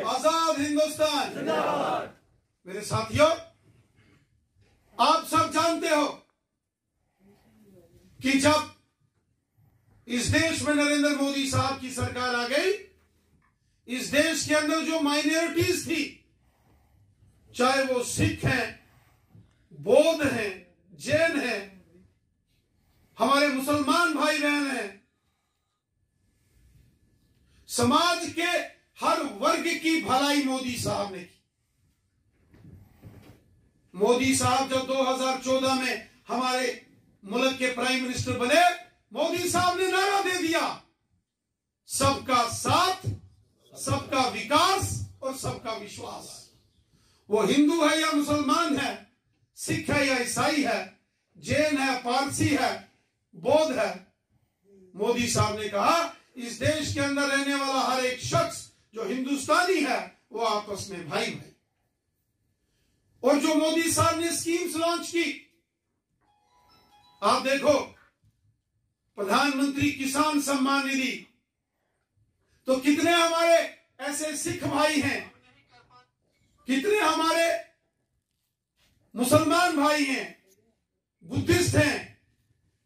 आजाद हिंदुस्तान जिंदाबाद। मेरे साथियों, आप सब जानते हो कि जब इस देश में नरेंद्र मोदी साहब की सरकार आ गई, इस देश के अंदर जो माइनॉरिटीज थी, चाहे वो सिख हैं, बौद्ध हैं, जैन हैं, हमारे मुसलमान भाई बहन हैं, समाज के हर वर्ग की भलाई मोदी साहब ने की। मोदी साहब जब 2014 में हमारे मुल्क के प्राइम मिनिस्टर बने, मोदी साहब ने नारा दे दिया, सबका साथ, सबका विकास और सबका विश्वास। वो हिंदू है या मुसलमान है, सिख है या ईसाई है, जैन है, पारसी है, बौद्ध है, मोदी साहब ने कहा इस देश के अंदर रहने वाला हर एक शख्स जो हिंदुस्तानी है वो आपस में भाई भाई। और जो मोदी साहब ने स्कीम्स लॉन्च की, आप देखो, प्रधानमंत्री किसान सम्मान निधि, तो कितने हमारे ऐसे सिख भाई हैं, कितने हमारे मुसलमान भाई हैं, बुद्धिस्ट हैं,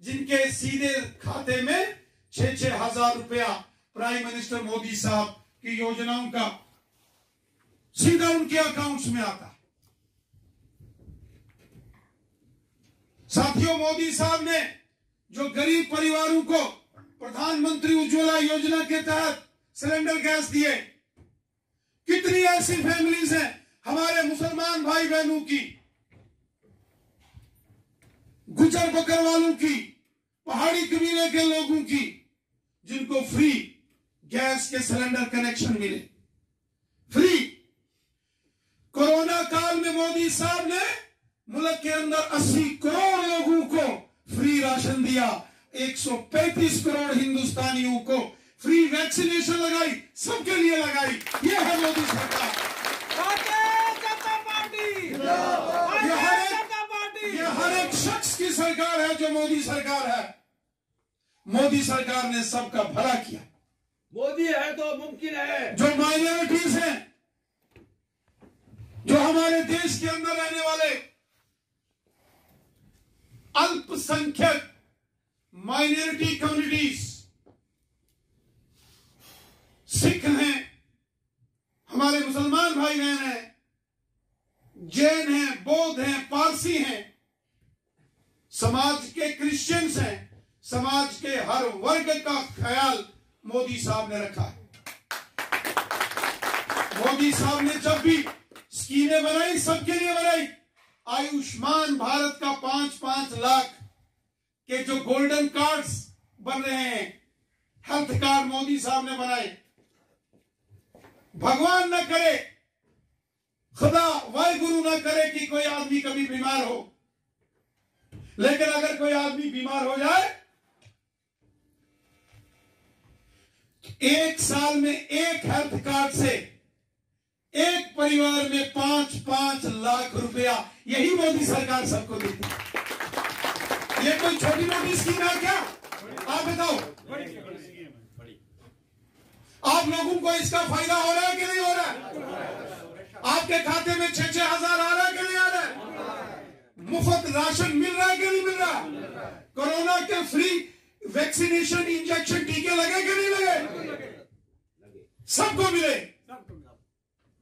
जिनके सीधे खाते में 6-6 हजार रुपया प्राइम मिनिस्टर मोदी साहब की योजनाओं का सीधा उनके अकाउंट्स में आता है। साथियों, मोदी साहब ने जो गरीब परिवारों को प्रधानमंत्री उज्ज्वला योजना के तहत सिलेंडर गैस दिए, कितनी ऐसी फैमिलीज हैं हमारे मुसलमान भाई बहनों की, गुजर बकरवालों की, पहाड़ी कबीले के लोगों की, जिनको फ्री गैस के सिलेंडर कनेक्शन मिले, फ्री। कोरोना काल में मोदी साहब ने मुल्क के अंदर 80 करोड़ लोगों को फ्री राशन दिया, 135 करोड़ हिंदुस्तानियों को फ्री वैक्सीनेशन लगाई, सबके लिए लगाई। ये है मोदी सरकार। ये हर एक शख्स की सरकार है जो मोदी सरकार है। मोदी सरकार ने सबका भला किया। मोदी है तो मुमकिन है। जो माइनॉरिटीज हैं, जो हमारे देश के अंदर रहने वाले अल्पसंख्यक माइनॉरिटी कम्युनिटीज, सिख हैं, हमारे मुसलमान भाई बहन हैं, जैन हैं, बौद्ध हैं, पारसी हैं, समाज के क्रिश्चियंस हैं, समाज के हर वर्ग का ख्याल मोदी साहब ने रखा है। मोदी साहब ने जब भी स्कीमें बनाई, सबके लिए बनाई। आयुष्मान भारत का 5-5 लाख के जो गोल्डन कार्ड्स बन रहे हैं, हेल्थ कार्ड मोदी साहब ने बनाए। भगवान न करे, खुदा वाहिगुरु न करे कि कोई आदमी कभी बीमार हो, लेकिन अगर कोई आदमी बीमार हो जाए, एक साल में एक हेल्थ कार्ड से एक परिवार में 5-5 लाख रुपया यही मोदी सरकार सबको देती है। ये कोई छोटी मोटी स्कीम है क्या? आप बताओ, आप लोगों को इसका फायदा हो रहा है कि नहीं हो रहा है? आपके खाते में 6-6 हजार आ रहा है कि नहीं आ रहा है? मुफ्त राशन मिल रहा है कि नहीं मिल रहा? कोरोना के फ्री वैक्सीनेशन, इंजेक्शन, टीके लगे कि नहीं लगे? सबको मिले,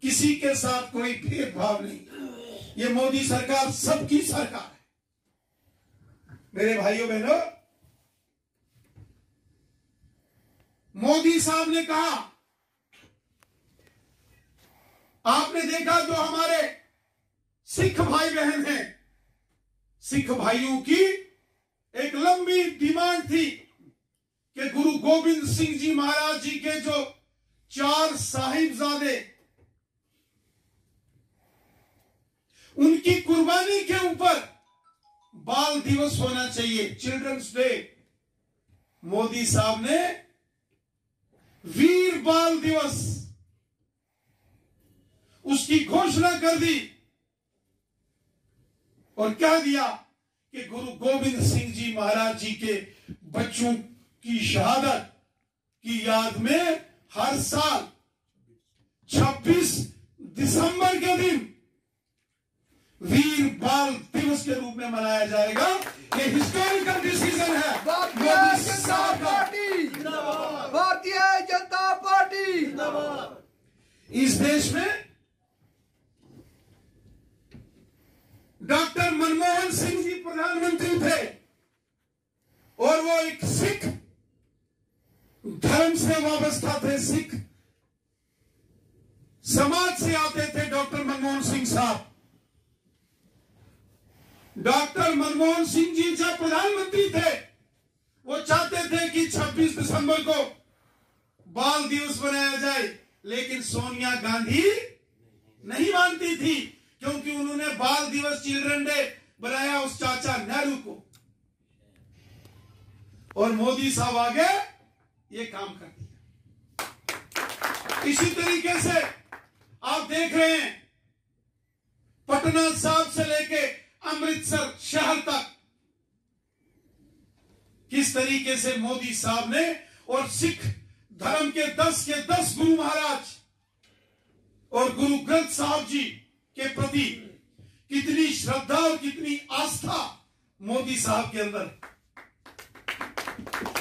किसी के साथ कोई भेदभाव नहीं। ये मोदी सरकार सबकी सरकार है। मेरे भाइयों बहनों, मोदी साहब ने कहा, आपने देखा जो हमारे सिख भाई बहन हैं, सिख भाइयों की एक लंबी डिमांड थी कि गुरु गोविंद सिंह जी महाराज जी के जो 4 साहिबजादे, उनकी कुर्बानी के ऊपर बाल दिवस होना चाहिए, चिल्ड्रंस डे। मोदी साहब ने वीर बाल दिवस उसकी घोषणा कर दी और कह दिया कि गुरु गोविंद सिंह जी महाराज जी के बच्चों की शहादत की याद में हर साल 26 दिसंबर के दिन वीर बाल दिवस के रूप में मनाया जाएगा। ये हिस्टोरिकल डिसीजन है भारतीय मोदी जनता साहब का। Party Bharatiya Janata party. इस देश में डॉक्टर मनमोहन सिंह जी प्रधानमंत्री थे और वो एक सिख धर्म से वाबस्ता थे, सिख समाज से आते थे डॉक्टर मनमोहन सिंह साहब। डॉक्टर मनमोहन सिंह जी जब प्रधानमंत्री थे वो चाहते थे कि 26 दिसंबर को बाल दिवस बनाया जाए, लेकिन सोनिया गांधी नहीं मानती थी, क्योंकि उन्होंने बाल दिवस चिल्ड्रन डे बनाया उस चाचा नेहरू को, और मोदी साहब आगे ये काम कर दिया। इसी तरीके से आप देख रहे हैं पटना साहब से लेके अमृतसर शहर तक किस तरीके से मोदी साहब ने और सिख धर्म के 10 गुरु महाराज और गुरु ग्रंथ साहब जी के प्रति कितनी श्रद्धा और कितनी आस्था मोदी साहब के अंदर।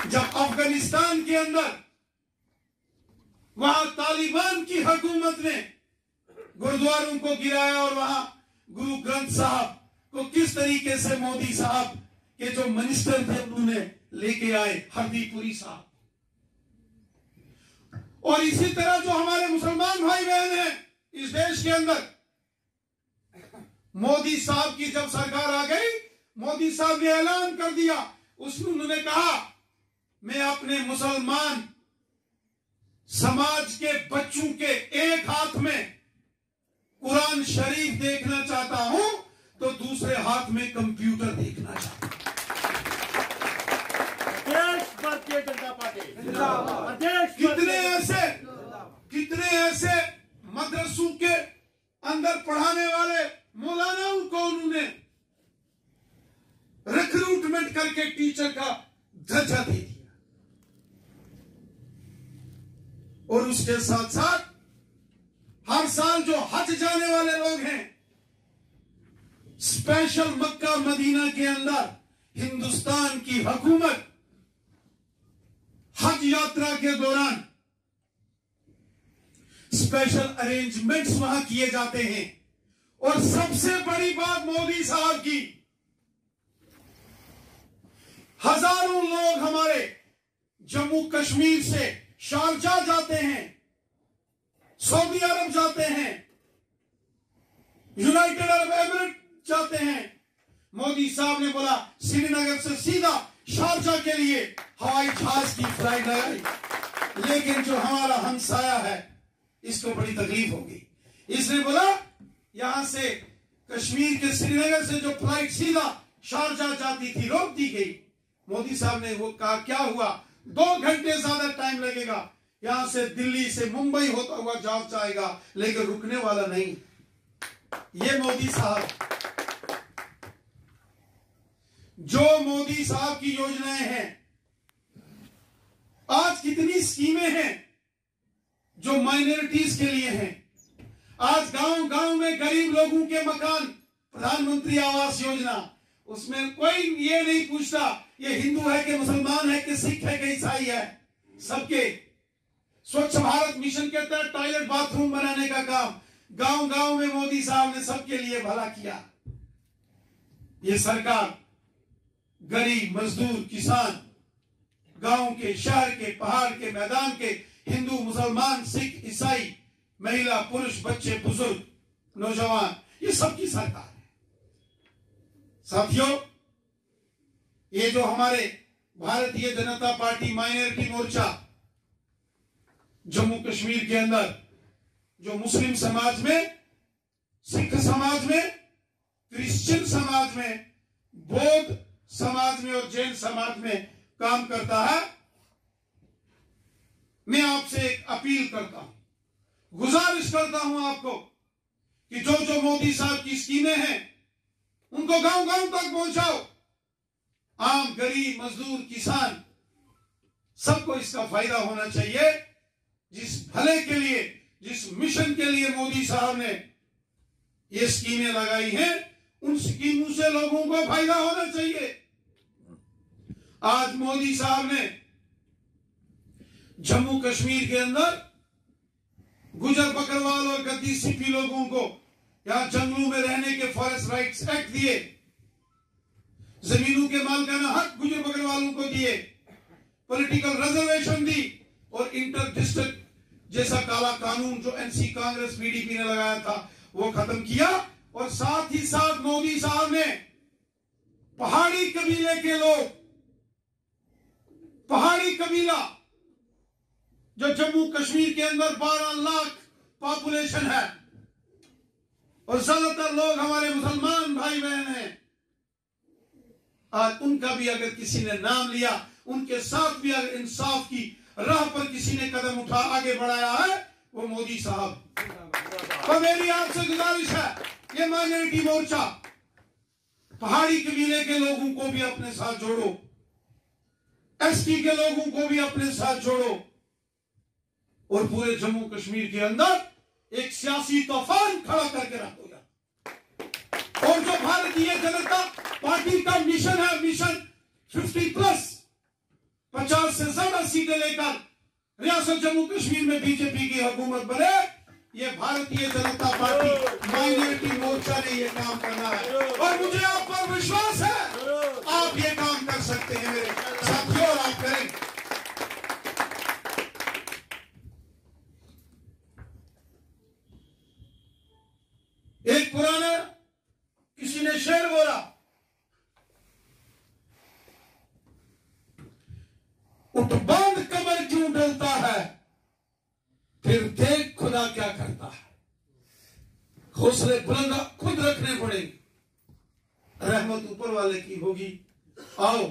जब अफगानिस्तान के अंदर वहां तालिबान की हुकूमत ने गुरुद्वारों को गिराया और वहां गुरु ग्रंथ साहब को किस तरीके से मोदी साहब के जो मिनिस्टर थे उन्होंने लेके आए, हरदीपुरी साहब। और इसी तरह जो हमारे मुसलमान भाई बहन हैं इस देश के अंदर, मोदी साहब की जब सरकार आ गई, मोदी साहब ने ऐलान कर दिया, उसमें उन्होंने कहा मैं अपने मुसलमान समाज के बच्चों के एक हाथ में कुरान शरीफ देखना चाहता हूं तो दूसरे हाथ में कंप्यूटर देखना चाहता हूं। भारतीय जनता पार्टी कितने ऐसे मदरसों के अंदर पढ़ाने वाले मौलानाओं को उन्होंने रिक्रूटमेंट करके टीचर का दर्जा दे दिया। और उसके साथ साथ हर साल जो हज जाने वाले लोग हैं, स्पेशल मक्का मदीना के अंदर हिंदुस्तान की हुकूमत हज यात्रा के दौरान स्पेशल अरेंजमेंट्स वहां किए जाते हैं। और सबसे बड़ी बात मोदी साहब की, हजारों लोग हमारे जम्मू कश्मीर से शारजाह जाते हैं, सऊदी अरब जाते हैं, यूनाइटेड अरब एमिरेट जाते हैं। मोदी साहब ने बोला श्रीनगर से सीधा शारजाह के लिए हवाई जहाज की फ्लाइट लगाई, लेकिन जो हमारा हमसाया है इसको बड़ी तकलीफ होगी। इसने बोला यहां से कश्मीर के श्रीनगर से जो फ्लाइट सीधा शारजाह जाती थी रोक दी गई। मोदी साहब ने वो कहा क्या हुआ, 2 घंटे ज्यादा टाइम लगेगा, यहां से दिल्ली से मुंबई होता हुआ जहाज जाएगा, लेकिन रुकने वाला नहीं। ये मोदी साहब, जो मोदी साहब की योजनाएं हैं, आज कितनी स्कीमें हैं जो माइनॉरिटीज के लिए हैं। आज गांव गांव में गरीब लोगों के मकान, प्रधानमंत्री आवास योजना, उसमें कोई ये नहीं पूछता ये हिंदू है कि मुसलमान है कि सिख है कि ईसाई है, सबके। स्वच्छ भारत मिशन के तहत टॉयलेट बाथरूम बनाने का काम गांव गांव में मोदी साहब ने सबके लिए भला किया। ये सरकार गरीब, मजदूर, किसान, गांव के, शहर के, पहाड़ के, मैदान के, हिंदू, मुसलमान, सिख, ईसाई, महिला, पुरुष, बच्चे, बुजुर्ग, नौजवान, ये सबकी सरकार है। साथियों, ये जो हमारे भारतीय जनता पार्टी माइनॉरिटी मोर्चा जम्मू कश्मीर के अंदर जो मुस्लिम समाज में, सिख समाज में, क्रिश्चियन समाज में, बौद्ध समाज में और जैन समाज में काम करता है, मैं आपसे एक अपील करता हूं, गुजारिश करता हूं आपको कि जो जो मोदी साहब की स्कीमें हैं उनको गांव गांव तक पहुंचाओ। आम, गरीब, मजदूर, किसान, सबको इसका फायदा होना चाहिए। जिस भले के लिए जिस मिशन के लिए मोदी साहब ने ये स्कीमें लगाई हैं, उन स्कीमों से लोगों को फायदा होना चाहिए। आज मोदी साहब ने जम्मू कश्मीर के अंदर गुजर बकरवाल और गद्दी सिपी लोगों को यहां जंगलों में रहने के फॉरेस्ट राइट्स एक्ट दिए, जमीनों के मालिकाना हक गुजर बकरवालों को दिए, पॉलिटिकल रिजर्वेशन दी और इंटर डिस्ट्रिक्ट जैसा काला कानून जो एनसी कांग्रेस पीडीपी ने लगाया था वो खत्म किया। और साथ ही साथ मोदी साहब ने पहाड़ी कबीले के लोग, पहाड़ी कबीला जो जम्मू कश्मीर के अंदर 12 लाख पॉपुलेशन है और ज्यादातर लोग हमारे मुसलमान भाई बहन हैं, आज उनका भी अगर किसी ने नाम लिया, उनके साथ भी अगर इंसाफ की राह पर किसी ने कदम उठा आगे बढ़ाया है, वो मोदी साहब। तो मेरी आपसे गुजारिश है, ये माइनॉरिटी मोर्चा पहाड़ी कबीले के लोगों को भी अपने साथ जोड़ो, एसटी के लोगों को भी अपने साथ जोड़ो और पूरे जम्मू कश्मीर के अंदर एक सियासी तूफान खड़ा करके रखो यार। और जो भारतीय जनता पार्टी का मिशन है, मिशन 50+, 50 से ज्यादा सीटें लेकर रियासत जम्मू कश्मीर में बीजेपी की हुकूमत बने, ये भारतीय जनता पार्टी माइनॉरिटी मोर्चा ने ये काम करना है और मुझे आप पर विश्वास है, आप ये काम कर सकते हैं मेरे साथियों, और आप करेंगे। एक पुराना किसी ने शेर बोला, उठ बांध कमर क्यों डलता है, फिर देख खुदा क्या करता है। हौसले बुलंद खुद रखने पड़ेंगे, रहमत ऊपर वाले की होगी। आओ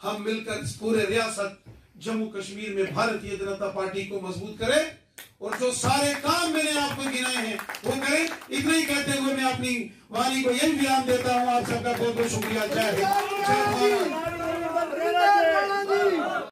हम मिलकर इस पूरे रियासत जम्मू कश्मीर में भारतीय जनता पार्टी को मजबूत करें और जो सारे काम मैंने आपको गिनाए हैं वो करें। इतना ही कहते हुए मैं अपनी वाणी को यही विराम देता हूं। आप सबका बहुत बहुत शुक्रिया। जय हिंद, जय भारत।